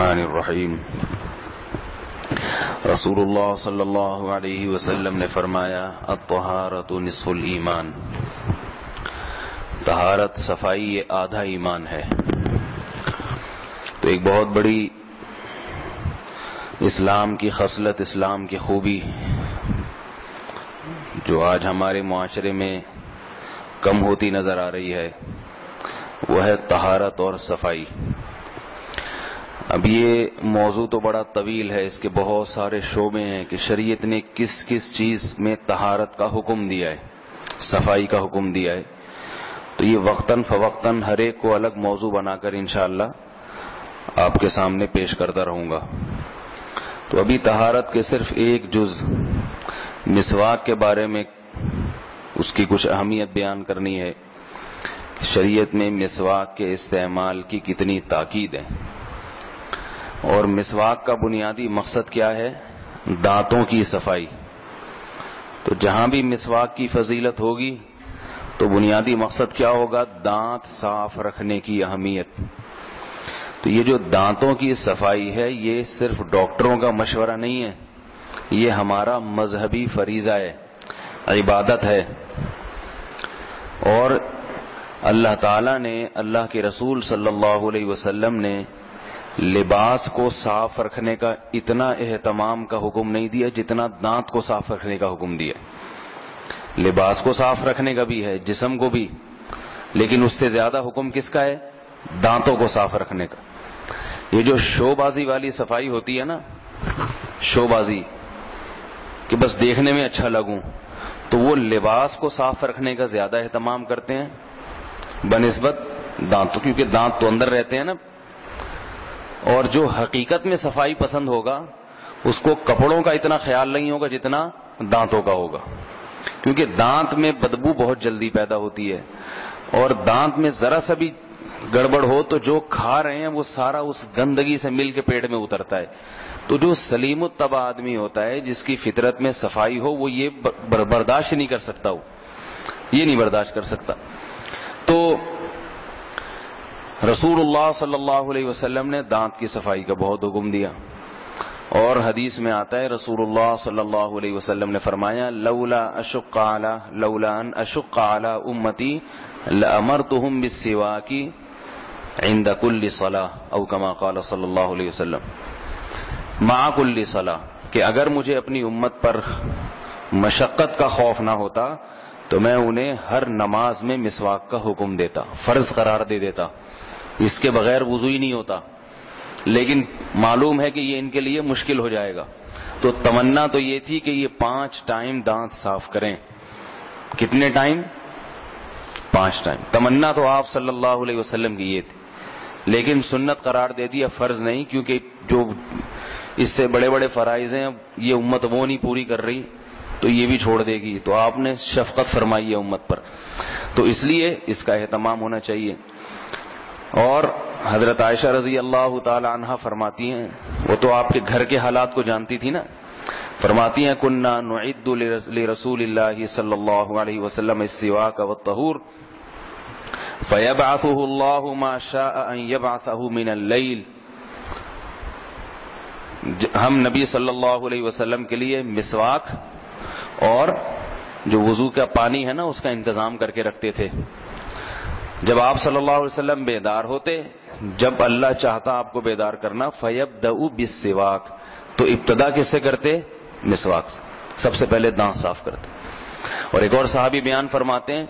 الرحمن الرحیم۔ رسول اللہ صلی اللہ علیہ وسلم نے فرمایا الطہارۃ نصف الایمان، طہارت صفائی یہ آدھا ایمان ہے۔ تو ایک بہت بڑی اسلام کی خصلت، اسلام کی خوبی جو آج ہمارے معاشرے میں کم ہوتی نظر آ رہی ہے وہ ہے طہارت اور صفائی۔ اب یہ موضوع تو بڑا طویل ہے، اس کے بہت سارے شعبے ہیں کہ شریعت نے کس کس چیز میں طہارت کا حکم دیا ہے، صفائی کا حکم دیا ہے۔ تو یہ وقتاً فوقتاً ہر ایک کو الگ موضوع بنا کر انشاءاللہ آپ کے سامنے پیش کرتا رہوں گا۔ تو ابھی طہارت کے صرف ایک جز مسواک کے بارے میں اس کی کچھ اہمیت بیان کرنی ہے۔ شریعت میں مسواک کے استعمال کی کتنی تاکید ہے، اور مسواک کا بنیادی مقصد کیا ہے؟ دانتوں کی صفائی۔ تو جہاں بھی مسواک کی فضیلت ہوگی تو بنیادی مقصد کیا ہوگا؟ دانت صاف رکھنے کی اہمیت۔ تو یہ جو دانتوں کی صفائی ہے یہ صرف ڈاکٹروں کا مشورہ نہیں ہے، یہ ہمارا مذہبی فریضہ ہے، عبادت ہے۔ اور اللہ تعالیٰ نے، اللہ کے رسول صلی اللہ علیہ وسلم نے لباس کو صاف رکھنے کا اتنا اہتمام کا حکم نہیں دیا جتنا دانت کو صاف رکھنے کا حکم دیا۔ لباس کو صاف رکھنے کا بھی ہے، جسم کو بھی، لیکن اس سے زیادہ حکم کس کا ہے؟ دانتوں کو صاف رکھنے کا۔ یہ جو شو بازی والی صفائی ہوتی ہے نا، شو بازی کہ بس دیکھنے میں اچھا لگوں، تو وہ لباس کو صاف رکھنے کا زیادہ اہتمام کرتے ہیں بنسبت دانتوں، کیونکہ دانت تو اندر رہتے ہیں نا۔ اور جو حقیقت میں صفائی پسند ہوگا اس کو کپڑوں کا اتنا خیال نہیں ہوگا جتنا دانتوں کا ہوگا، کیونکہ دانت میں بدبو بہت جلدی پیدا ہوتی ہے، اور دانت میں ذرا سا بھی گڑبڑ ہو تو جو کھا رہے ہیں وہ سارا اس گندگی سے مل کے پیٹ میں اترتا ہے۔ تو جو سلیم الطبع آدمی ہوتا ہے، جس کی فطرت میں صفائی ہو، وہ یہ برداشت نہیں کر سکتا، یہ نہیں برداشت کر سکتا۔ تو رسول اللہ صلی اللہ علیہ وسلم نے دانت کی صفائی کا بہت حکم دیا، اور حدیث میں آتا ہے رسول اللہ صلی اللہ علیہ وسلم نے فرمایا لولا ان اشق علی امتی لامرتهم بالسواک عند كل صلاة او كما قال صلی اللہ علیہ وسلم مع كل صلاة، کہ اگر مجھے اپنی امت پر مشقت کا خوف نہ ہوتا تو میں انہیں ہر نماز میں مسواک کا حکم دیتا، فرض قرار دے دیتا، اس کے بغیر وضو ہی نہیں ہوتا۔ لیکن معلوم ہے کہ یہ ان کے لیے مشکل ہو جائے گا، تو تمنا تو یہ تھی کہ یہ 5 ٹائم دانت صاف کریں۔ کتنے ٹائم؟ 5 ٹائم۔ تمنا تو آپ صلی اللہ علیہ وسلم کی یہ تھی، لیکن سنت قرار دے دیا، فرض نہیں، کیونکہ جو اس سے بڑے بڑے فرائض ہیں یہ امت وہ نہیں پوری کر رہی تو یہ بھی چھوڑ دے گی، تو آپ نے شفقت فرمائی ہے امت پر، تو اس لیے اس کا اہتمام ہونا چاہیے۔ اور حضرت عائشہ رضی اللہ تعالی عنہا فرماتی ہیں، وہ تو آپ کے گھر کے حالات کو جانتی تھی نا، فرماتی ہیں کننا نعد لرسول اللہ صلی اللہ علیہ وسلم السواک والطہور فیبعثہ اللہ ما شاء ان یبعثہ من اللیل، ہم نبی صلی اللہ علیہ وسلم کے لیے مسواک اور جو وضو کا پانی ہے نا اس کا انتظام کر کے رکھتے تھے۔ جب آپ صلی اللہ علیہ وسلم بیدار ہوتے، جب اللہ چاہتا آپ کو بیدار کرنا، فَيَبْدَأُ بِالسِّوَاكِ، تو ابتدا کس سے کرتے؟ مسواک سے، سب سے پہلے دانت صاف کرتے۔ اور ایک اور صحابی بیان فرماتے ہیں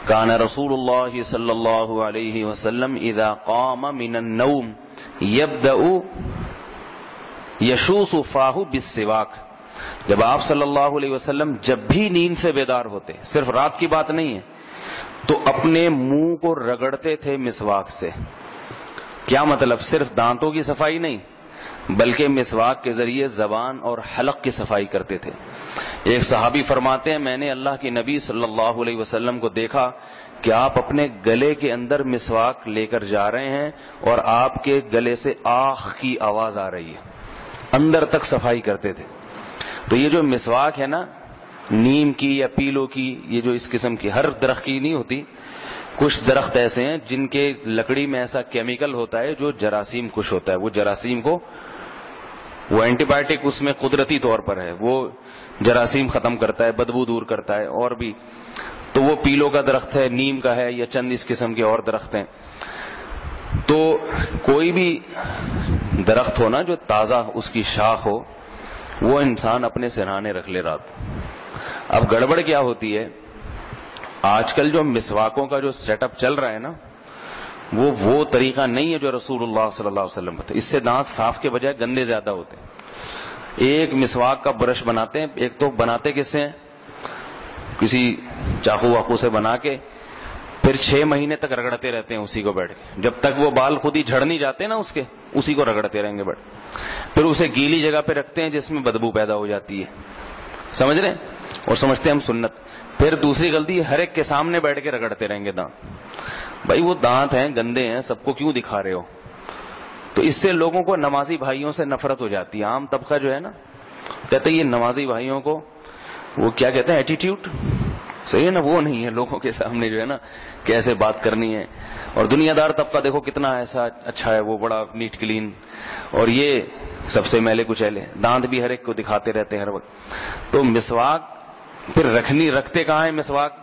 کان رسول اللہ صلی اللہ علیہ وسلم اذا قام من النوم يبدأ يشوص فاه بالسواك، جب آپ صلی اللہ علیہ وسلم جب بھی نیند سے بیدار ہوتے، صرف رات کی بات نہیں ہے، تو اپنے منہ کو رگڑتے تھے مسواک سے۔ کیا مطلب؟ صرف دانتوں کی صفائی نہیں بلکہ مسواک کے ذریعے زبان اور حلق کی صفائی کرتے تھے۔ ایک صحابی فرماتے ہیں میں نے اللہ کے نبی صلی اللہ علیہ وسلم کو دیکھا کہ آپ اپنے گلے کے اندر مسواک لے کر جا رہے ہیں اور آپ کے گلے سے آخ کی آواز آ رہی ہے، اندر تک صفائی کرتے تھے۔ تو یہ جو مسواک ہے نا، نیم کی یا پیلو کی، یہ جو اس قسم کی ہر درخت کی نہیں ہوتی، کچھ درخت ایسے ہیں جن کے لکڑی میں ایسا کیمیکل ہوتا ہے جو جراثیم کش ہوتا ہے. وہ جراثیم کو وہ اینٹی بایوٹک اس میں قدرتی طور پر ہے, وہ جراثیم ختم کرتا ہے, بدبو دور کرتا ہے. اور بھی تو وہ پیلو کا درخت ہے, نیم کا ہے, یا چند اس قسم کے اور درخت ہیں. تو کوئی بھی درخت ہو نا جو تازہ اس کی شاخ ہو, وہ انسان اپنے سرہانے رکھ لے رات. اب گڑبڑ کیا ہوتی ہے, آج کل جو مسواکوں کا جو سیٹ اپ چل رہا ہے نا, وہ طریقہ نہیں ہے جو رسول اللہ صلی اللہ علیہ وسلم بتائے. اس سے دانت صاف کے بجائے گندے زیادہ ہوتے ہیں. ایک مسواک کا برش بناتے ہیں, ایک تو بناتے کس سے ہیں, کسی چاقو واقو سے بنا کے, پھر 6 مہینے تک رگڑتے رہتے ہیں اسی کو بیٹھ کے, جب تک وہ بال خود ہی جھڑ نہیں جاتے نا اس کے, اسی کو رگڑتے رہیں گے بیٹھ. پھر اسے گیلی جگہ پہ رکھتے ہیں جس میں بدبو پیدا ہو جاتی ہے, سمجھ رہے ہیں, اور سمجھتے ہیں ہم سنت. پھر دوسری غلطی, ہر ایک کے سامنے بیٹھ کے رگڑتے رہیں گے دانت. بھائی وہ دانت ہیں, گندے ہیں, سب کو کیوں دکھا رہے ہو؟ تو اس سے لوگوں کو نمازی بھائیوں سے نفرت ہو جاتی ہے. عام طبقہ جو ہے نا کہتے ہیں یہ نمازی بھائیوں کو وہ کیا کہتے ہیں, ایٹیٹیوڈ, صحیح ہے نا, وہ نہیں ہے لوگوں کے سامنے جو ہے نا کیسے بات کرنی ہے. اور دنیا دار طبقہ دیکھو کتنا ایسا اچھا ہے, وہ بڑا نیٹ کلین, اور یہ سب سے میلے کچیلے, دانت بھی ہر ایک کو دکھاتے رہتے ہیں ہر وقت. تو مسواک پھر رکھتے کہاں ہے مسواک؟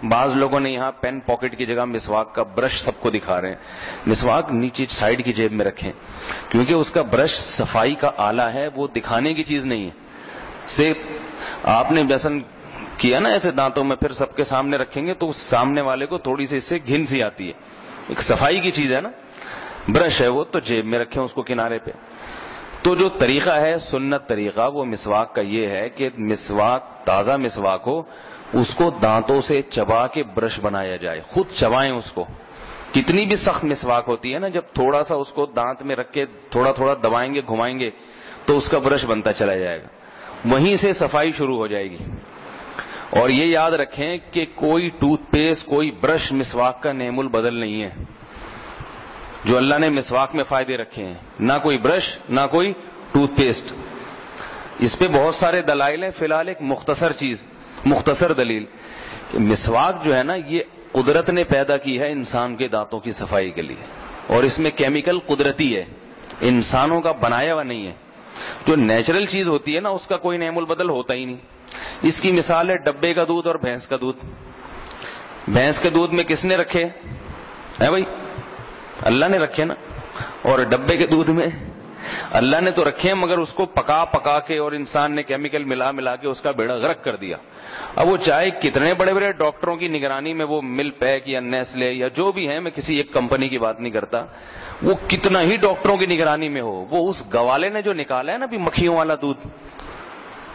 بعض لوگوں نے یہاں پین پاکٹ کی جگہ مسواک کا برش سب کو دکھا رہے ہیں. مسواک نیچے سائڈ کی جیب میں رکھیں, کیونکہ اس کا برش صفائی کا آلہ ہے, وہ دکھانے کی چیز نہیں ہے. سے آپ نے بیسن کیا نا ایسے دانتوں میں, پھر سب کے سامنے رکھیں گے تو سامنے والے کو تھوڑی سی اس سے گھن سی آتی ہے. ایک صفائی کی چیز ہے نا, برش ہے وہ تو جیب میں رکھیں اس کو کنارے پہ. تو جو طریقہ ہے سنت طریقہ وہ مسواک کا یہ ہے کہ مسواک, تازہ مسواک ہو, اس کو دانتوں سے چبا کے برش بنایا جائے, خود چبائیں اس کو. کتنی بھی سخت مسواک ہوتی ہے نا, جب تھوڑا سا اس کو دانت میں رکھ کے تھوڑا تھوڑا دبائیں گے, گھمائیں گے, تو اس کا برش بنتا چلا جائے گا, وہیں سے صفائی شروع ہو جائے گی. اور یہ یاد رکھیں کہ کوئی ٹوتھ پیسٹ, کوئی برش مسواک کا نعم البدل نہیں ہے. جو اللہ نے مسواک میں فائدے رکھے ہیں, نہ کوئی برش نہ کوئی ٹوتھ پیسٹ. اس پہ بہت سارے دلائل ہیں, فی الحال ایک مختصر دلیل, کہ مسواک جو ہے نا یہ قدرت نے پیدا کی ہے انسان کے دانتوں کی صفائی کے لیے, اور اس میں کیمیکل قدرتی ہے, انسانوں کا بنایا ہوا نہیں ہے. جو نیچرل چیز ہوتی ہے نا اس کا کوئی نعم البدل ہوتا ہی نہیں. اس کی مثال ہے ڈبے کا دودھ اور بھینس کا دودھ. بھینس کے دودھ میں کس نے رکھے ہیں بھائی؟ اللہ نے رکھے نا. اور ڈبے کے دودھ میں اللہ نے تو رکھے ہیں, مگر اس کو پکا کے اور انسان نے کیمیکل ملا کے اس کا بیڑا غرق کر دیا. اب وہ چاہے کتنے بڑے بڑے ڈاکٹروں کی نگرانی میں وہ مل پیک یا نیسلے یا جو بھی ہیں, میں کسی ایک کمپنی کی بات نہیں کرتا, وہ کتنا ہی ڈاکٹروں کی نگرانی میں ہو, وہ اس گوالے نے جو نکالا ہے نا بھی مکھیوں والا دودھ,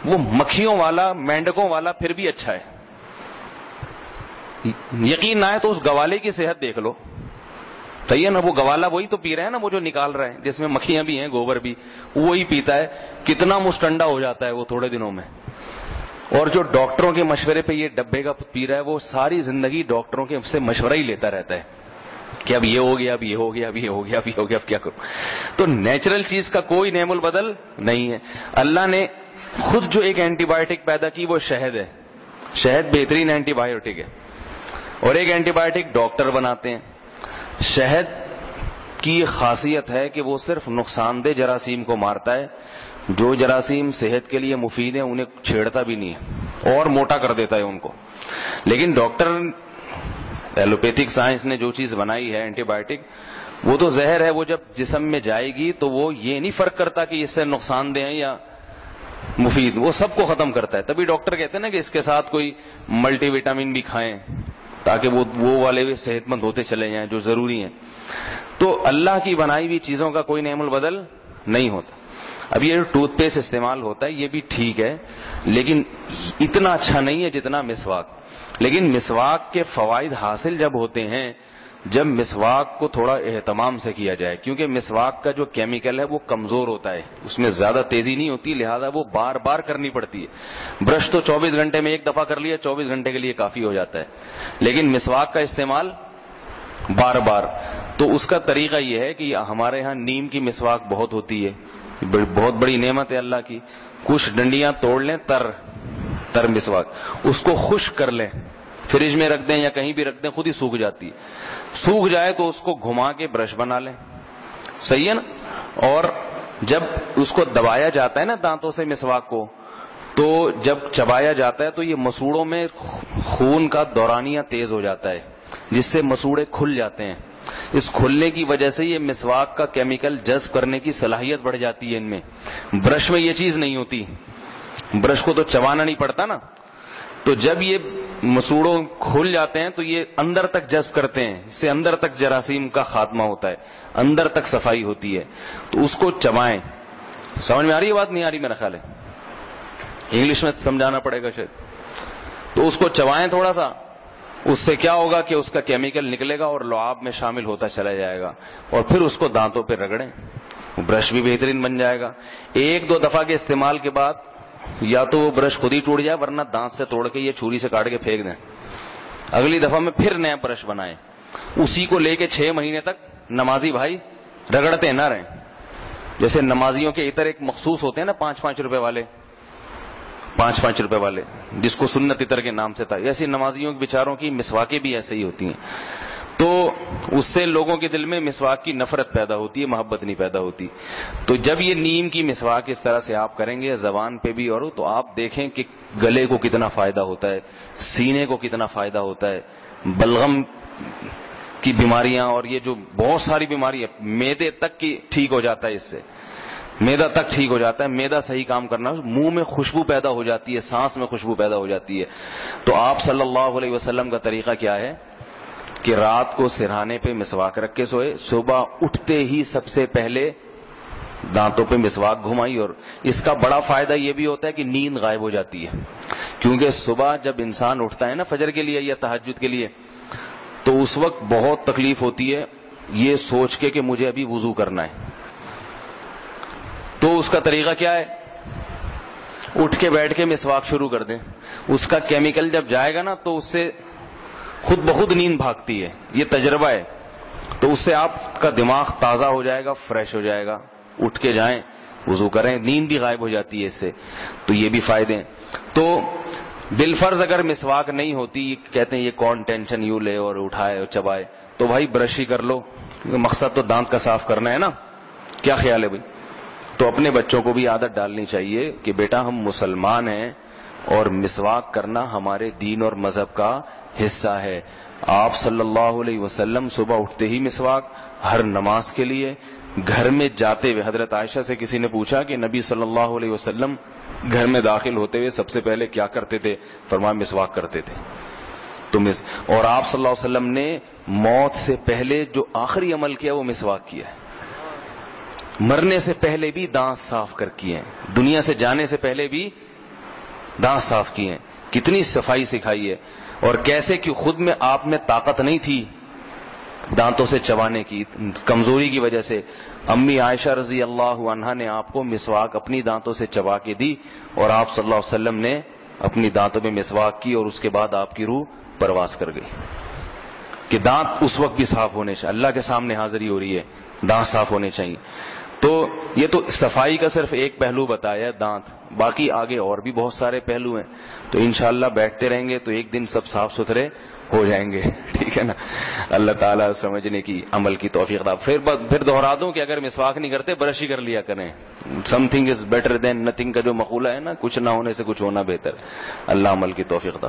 وہ مکھیوں والا, مینڈکوں والا پھر بھی اچھا ہے. یقین نہ ہے تو اس گوالے کی صحت دیکھ لو, صحیح ہے نا, وہ گوالا وہی تو پی رہے ہیں نا, وہ جو نکال رہے ہیں جس میں مکھیاں بھی ہیں, گوبر بھی, وہی پیتا ہے. کتنا مستنڈا ہو جاتا ہے وہ تھوڑے دنوں میں. اور جو ڈاکٹروں کے مشورے پہ یہ ڈبے کا پی رہا ہے, وہ ساری زندگی ڈاکٹروں کے سے مشورہ ہی لیتا رہتا ہے کہ اب یہ ہو گیا, اب یہ ہو گیا, اب یہ ہو گیا, اب یہ ہو گیا, اب کیا کروں. تو نیچرل چیز کا کوئی نعم البدل نہیں ہے. اللہ نے خود جو ایک اینٹی بایوٹک پیدا کی وہ شہد ہے. شہد بہترین اینٹی بایوٹک ہے, اور ایک اینٹی بایوٹک ڈاکٹر بناتے ہیں. شہد کی خاصیت ہے کہ وہ صرف نقصان دہ جراثیم کو مارتا ہے, جو جراثیم صحت کے لیے مفید ہیں انہیں چھیڑتا بھی نہیں ہے اور موٹا کر دیتا ہے ان کو. لیکن ڈاکٹر ایلوپیتھک سائنس نے جو چیز بنائی ہے اینٹی بایوٹک, وہ تو زہر ہے, وہ جب جسم میں جائے گی تو وہ یہ نہیں فرق کرتا کہ اس سے نقصان دہ ہیں یا مفید, وہ سب کو ختم کرتا ہے. تبھی ڈاکٹر کہتے ہیں نا کہ اس کے ساتھ کوئی ملٹی وٹامن بھی کھائیں تاکہ وہ والے بھی صحت مند ہوتے چلے جائیں جو ضروری ہیں. تو اللہ کی بنائی ہوئی چیزوں کا کوئی نعم البدل نہیں ہوتا. اب یہ ٹوتھ پیسٹ استعمال ہوتا ہے یہ بھی ٹھیک ہے, لیکن اتنا اچھا نہیں ہے جتنا مسواک. لیکن مسواک کے فوائد حاصل جب ہوتے ہیں جب مسواک کو تھوڑا اہتمام سے کیا جائے, کیونکہ مسواک کا جو کیمیکل ہے وہ کمزور ہوتا ہے, اس میں زیادہ تیزی نہیں ہوتی, لہذا وہ بار بار کرنی پڑتی ہے. برش تو 24 گھنٹے میں ایک دفعہ کر لیا, 24 گھنٹے کے لیے کافی ہو جاتا ہے, لیکن مسواک کا استعمال بار بار. تو اس کا طریقہ یہ ہے کہ ہمارے ہاں نیم کی مسواک بہت ہوتی ہے, بہت بڑی نعمت ہے اللہ کی. کچھ ڈنڈیاں توڑ لیں, تر مسواک, اس کو خشک کر لیں, فریج میں رکھ دیں یا کہیں بھی رکھ دیں خود ہی سوکھ جاتی ہے. سوکھ جائے تو اس کو گھما کے برش بنا لیں, صحیح ہے نا. اور جب اس کو دبایا جاتا ہے نا دانتوں سے مسواک کو, تو جب چبایا جاتا ہے تو یہ مسوڑوں میں خون کا دورانیہ تیز ہو جاتا ہے, جس سے مسوڑے کھل جاتے ہیں. اس کھلنے کی وجہ سے یہ مسواک کا کیمیکل جذب کرنے کی صلاحیت بڑھ جاتی ہے ان میں. برش میں یہ چیز نہیں ہوتی, برش کو تو چبانا نہیں پڑتا نا, تو جب یہ مسوڑوں کھل جاتے ہیں تو یہ اندر تک جذب کرتے ہیں, اس سے اندر تک جراثیم کا خاتمہ ہوتا ہے, اندر تک صفائی ہوتی ہے. تو اس کو چبائیں. سمجھ میں آ رہی ہے بات؟ نہیں آ رہی میرا خیال ہے, انگلش میں سمجھانا پڑے گا شاید. تو اس کو چبائیں تھوڑا سا, اس سے کیا ہوگا کہ اس کا کیمیکل نکلے گا اور لعاب میں شامل ہوتا چلا جائے گا, اور پھر اس کو دانتوں پہ رگڑیں, برش بھی بہترین بن جائے گا. ایک دو دفعہ کے استعمال کے بعد یا تو وہ برش خود ہی ٹوٹ جائے, ورنہ دانت سے توڑ کے یہ چھری سے کاٹ کے پھینک دیں. اگلی دفعہ میں پھر نیا برش بنائیں. اسی کو لے کے 6 مہینے تک نمازی بھائی رگڑتے نہ رہیں. جیسے نمازیوں کے عطر ایک مخصوص ہوتے ہیں نا 5-5 روپے والے, 5-5 روپے والے, جس کو سنت عطر کے نام سے تھا, ایسی نمازیوں کے بیچاروں کی مسواکیں بھی ایسے ہی ہوتی ہیں. تو اس سے لوگوں کے دل میں مسواک کی نفرت پیدا ہوتی ہے, محبت نہیں پیدا ہوتی. تو جب یہ نیم کی مسواک اس طرح سے آپ کریں گے زبان پہ بھی, اور تو آپ دیکھیں کہ گلے کو کتنا فائدہ ہوتا ہے, سینے کو کتنا فائدہ ہوتا ہے, بلغم کی بیماریاں اور یہ جو بہت ساری بیماریاں, معدے تک کی ٹھیک ہو جاتا ہے اس سے, میدا تک ٹھیک ہو جاتا ہے. میدا صحیح کام کرنا, منہ میں خوشبو پیدا ہو جاتی ہے, سانس میں خوشبو پیدا ہو جاتی ہے. تو آپ صلی اللہ علیہ وسلم کا طریقہ کیا ہے کہ رات کو سرہانے پہ مسواک رکھ کے سوئے, صبح اٹھتے ہی سب سے پہلے دانتوں پہ مسواک گھمائی. اور اس کا بڑا فائدہ یہ بھی ہوتا ہے کہ نیند غائب ہو جاتی ہے, کیونکہ صبح جب انسان اٹھتا ہے نا فجر کے لیے یا تہجد کے لیے, تو اس وقت بہت تکلیف ہوتی ہے یہ سوچ کے کہ مجھے ابھی وضو کرنا ہے. تو اس کا طریقہ کیا ہے, اٹھ کے بیٹھ کے مسواک شروع کر دیں. اس کا کیمیکل جب جائے گا نا تو اس سے خود بخود نیند بھاگتی ہے, یہ تجربہ ہے. تو اس سے آپ کا دماغ تازہ ہو جائے گا, فریش ہو جائے گا. اٹھ کے جائیں, وضو کریں, نیند بھی غائب ہو جاتی ہے اس سے. تو یہ بھی فائدے ہیں. تو بالفرض اگر مسواک نہیں ہوتی, کہتے ہیں یہ کون ٹینشن یوں لے اور اٹھائے اور چبائے, تو بھائی برش ہی کر لو, مقصد تو دانت کا صاف کرنا ہے نا. کیا خیال ہے بھائی؟ تو اپنے بچوں کو بھی عادت ڈالنی چاہیے کہ بیٹا ہم مسلمان ہیں اور مسواک کرنا ہمارے دین اور مذہب کا حصہ ہے. آپ صلی اللہ علیہ وسلم صبح اٹھتے ہی مسواک, ہر نماز کے لیے, گھر میں جاتے ہوئے. حضرت عائشہ سے کسی نے پوچھا کہ نبی صلی اللہ علیہ وسلم گھر میں داخل ہوتے ہوئے سب سے پہلے کیا کرتے تھے؟ فرمایا مسواک کرتے تھے. اور آپ صلی اللہ علیہ وسلم نے موت سے پہلے جو آخری عمل کیا وہ مسواک کیا ہے. مرنے سے پہلے بھی دانت صاف کر کیے ہیں, دنیا سے جانے سے پہلے بھی دانت صاف کیے ہیں. کتنی صفائی سکھائی ہے. اور کیسے کہ خود میں آپ میں طاقت نہیں تھی دانتوں سے چبانے کی, کمزوری کی وجہ سے امی عائشہ رضی اللہ عنہا نے آپ کو مسواک اپنی دانتوں سے چبا کے دی, اور آپ صلی اللہ علیہ وسلم نے اپنی دانتوں میں مسواک کی, اور اس کے بعد آپ کی روح پرواز کر گئی. کہ دانت اس وقت بھی صاف ہونے چاہیے, اللہ کے سامنے حاضری ہو رہی ہے, دانت صاف ہونے چاہیے. تو یہ تو صفائی کا صرف ایک پہلو بتایا دانت, باقی آگے اور بھی بہت سارے پہلو ہیں. تو انشاءاللہ بیٹھتے رہیں گے تو ایک دن سب صاف ستھرے ہو جائیں گے, ٹھیک ہے نا. اللہ تعالیٰ سمجھنے کی, عمل کی توفیق دے. پھر دہرا دوں کہ اگر مسواک نہیں کرتے برش ہی کر لیا کریں. Some thing is better than nothing کا جو مقولہ ہے نا, کچھ نہ ہونے سے کچھ ہونا بہتر. اللہ عمل کی توفیق دے.